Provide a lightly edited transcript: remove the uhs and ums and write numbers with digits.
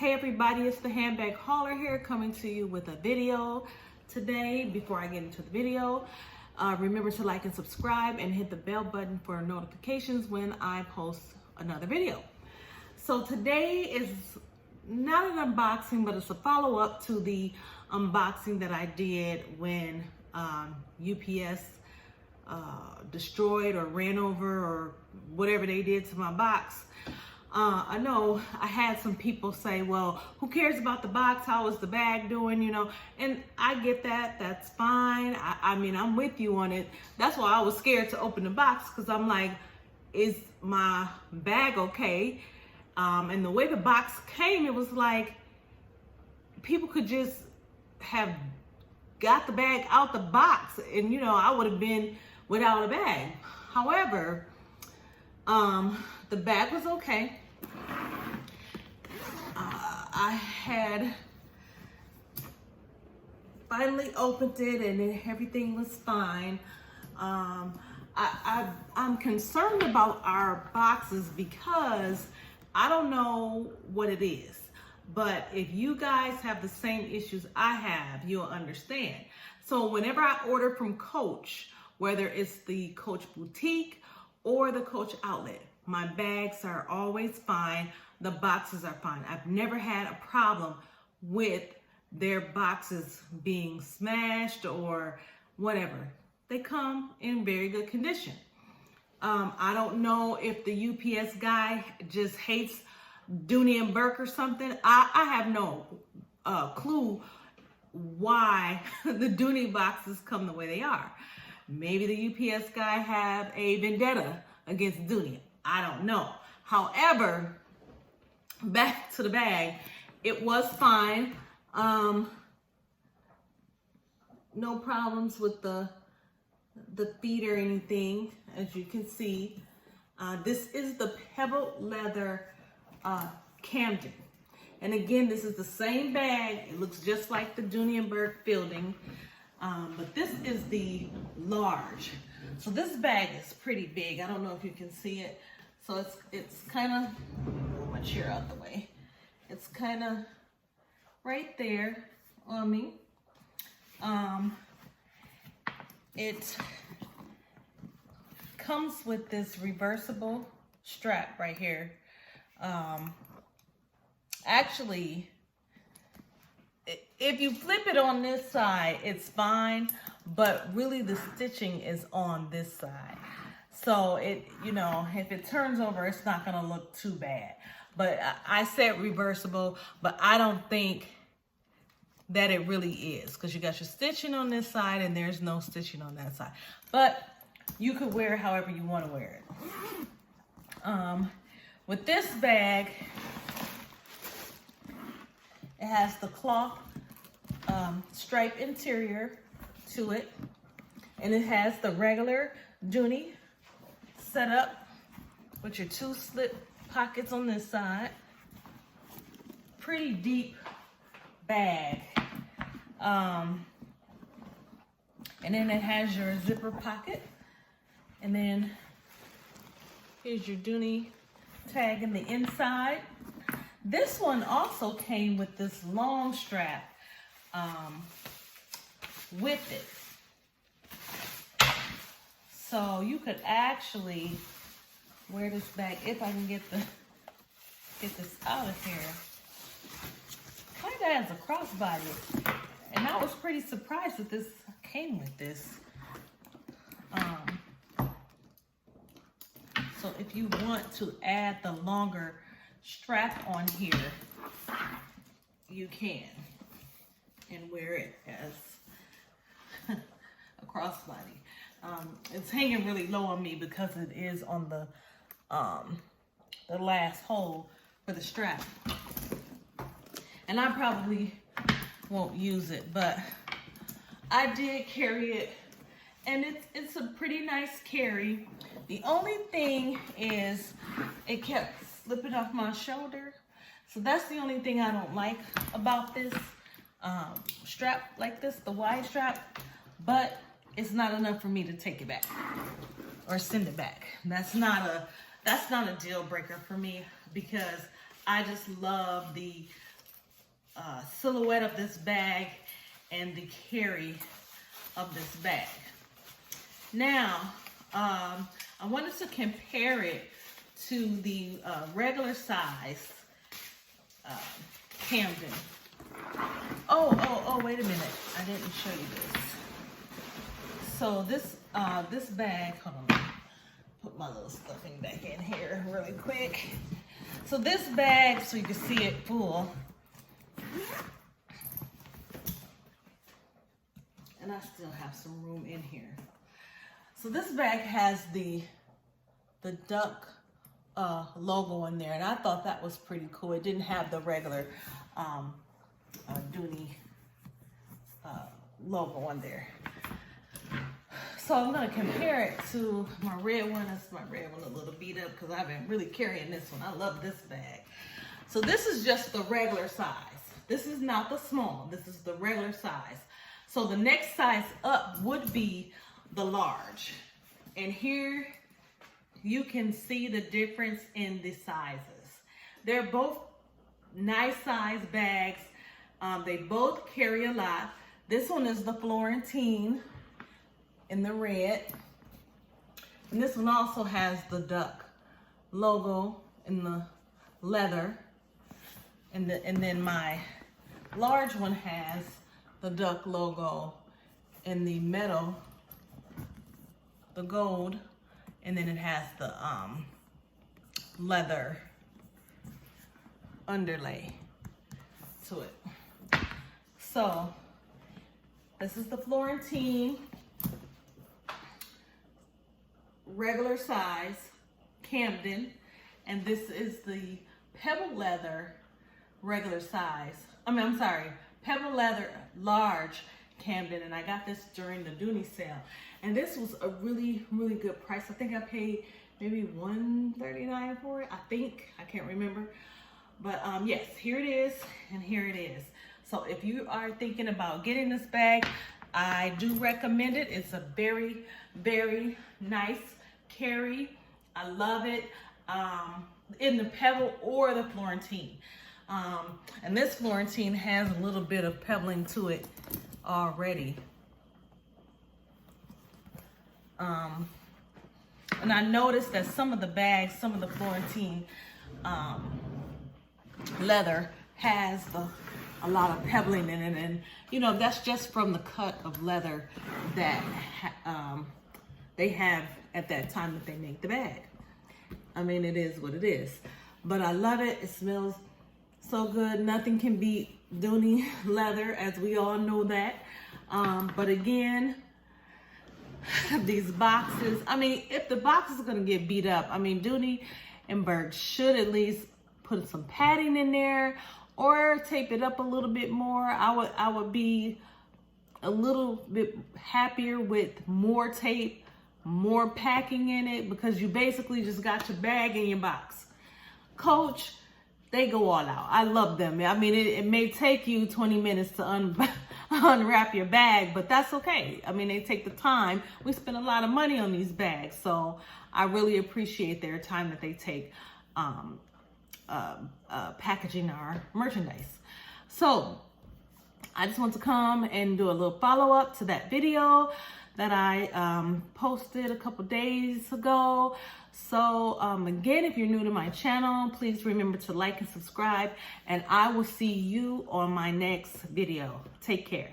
Hey everybody, it's the handbag hauler here coming to you with a video today. Before I get into the video, remember to like and subscribe and hit the bell button for notifications when I post another video. So today is not an unboxing, but it's a follow-up to the unboxing that I did when UPS destroyed or ran over or whatever they did to my box. I know I had some people say, well, who cares about the box? How is the bag doing? You know, and I get that. That's fine. I mean, I'm with you on it. That's why I was scared to open the box, because I'm like, is my bag okay? And the way the box came, it was like people could just have got the bag out the box and, you know, I would have been without a bag. However, the bag was okay. I had finally opened it and everything was fine. I'm concerned about our boxes because I don't know what it is. But if you guys have the same issues I have, you'll understand. So whenever I order from Coach, whether it's the Coach Boutique or the Coach Outlet, my bags are always fine. The boxes are fine. I've never had a problem with their boxes being smashed or whatever. They come in very good condition. I don't know if the UPS guy just hates Doooney and Burke or something. I have no clue why the Doooney boxes come the way they are. Maybe the UPS guy have a vendetta against Doooney. I don't know. However, back to the bag, it was fine. No problems with the feet or anything, as you can see. This is the pebble leather Camden. And again, this is the same bag. It looks just like the Doooney and Burke Fielding, but this is the large. So this bag is pretty big. I don't know if you can see it. So it's kind of, move my chair out the way. It's kind of right there on me. It comes with this reversible strap right here. Actually, if you flip it on this side, it's fine, but really the stitching is on this side. So it, you know, if it turns over, it's not gonna look too bad. But I said reversible, but I don't think that it really is, because you got your stitching on this side and there's no stitching on that side. But you could wear it however you want to wear it. With this bag, it has the cloth stripe interior to it, and it has the regular Doooney set up with your two slip pockets on this side. Pretty deep bag. And then it has your zipper pocket. And then here's your Doooney tag in the inside. This one also came with this long strap with it. So you could actually wear this bag, if I can get this out of here. Kind of has a crossbody, and I was pretty surprised that this came with this. So if you want to add the longer strap on here, you can, and wear it as a crossbody. It's hanging really low on me because it is on the last hole for the strap. And I probably won't use it, but I did carry it, and it's a pretty nice carry. The only thing is it kept slipping off my shoulder. So that's the only thing I don't like about this strap like this, the wide strap, but it's not enough for me to take it back or send it back. That's not a deal breaker for me, because I just love the silhouette of this bag and the carry of this bag. Now, I wanted to compare it to the regular size Camden. Oh, wait a minute. I didn't show you this. So this bag, hold on, put my little stuffing back in here really quick. So this bag, so you can see it full. And I still have some room in here. So this bag has the duck logo in there, and I thought that was pretty cool. It didn't have the regular Doooney logo on there. So I'm gonna compare it to my red one. That's my red one, a little beat up because I've been really carrying this one. I love this bag. So this is just the regular size. This is not the small. This is the regular size. So the next size up would be the large. And here you can see the difference in the sizes. They're both nice size bags. They both carry a lot. This one is the Florentine in the red. And this one also has the duck logo in the leather. And then my large one has the duck logo in the metal, the gold, and then it has the leather underlay to it. So this is the Florentine, regular size Camden, and this is the pebble leather regular size. I'm sorry, pebble leather large Camden, and I got this during the Doooney sale, and this was a really, really good price. I think I paid maybe $139 for it. I can't remember, but yes, here it is, and here it is. So if you are thinking about getting this bag, I do recommend it. It's a very, very nice carry. I love it in the pebble or the Florentine. And this Florentine has a little bit of pebbling to it already. And I noticed that some of the bags, some of the Florentine leather has a lot of pebbling in it, and you know, that's just from the cut of leather that they have at that time that they make the bag. I mean, it is what it is, but I love it. It smells so good. Nothing can beat Doooney leather, as we all know that. But again, these boxes, I mean, if the box is gonna get beat up, I mean, Doooney and Berg should at least put some padding in there or tape it up a little bit more. I would be a little bit happier with more tape, more packing in it, because you basically just got your bag in your box. Coach, they go all out. I love them. I mean, it may take you 20 minutes to unwrap your bag, but that's okay. I mean, they take the time. We spend a lot of money on these bags, so I really appreciate their time that they take packaging our merchandise. So I just want to come and do a little follow-up to that video that I posted a couple days ago. So again, if you're new to my channel, please remember to like and subscribe, and I will see you on my next video. Take care.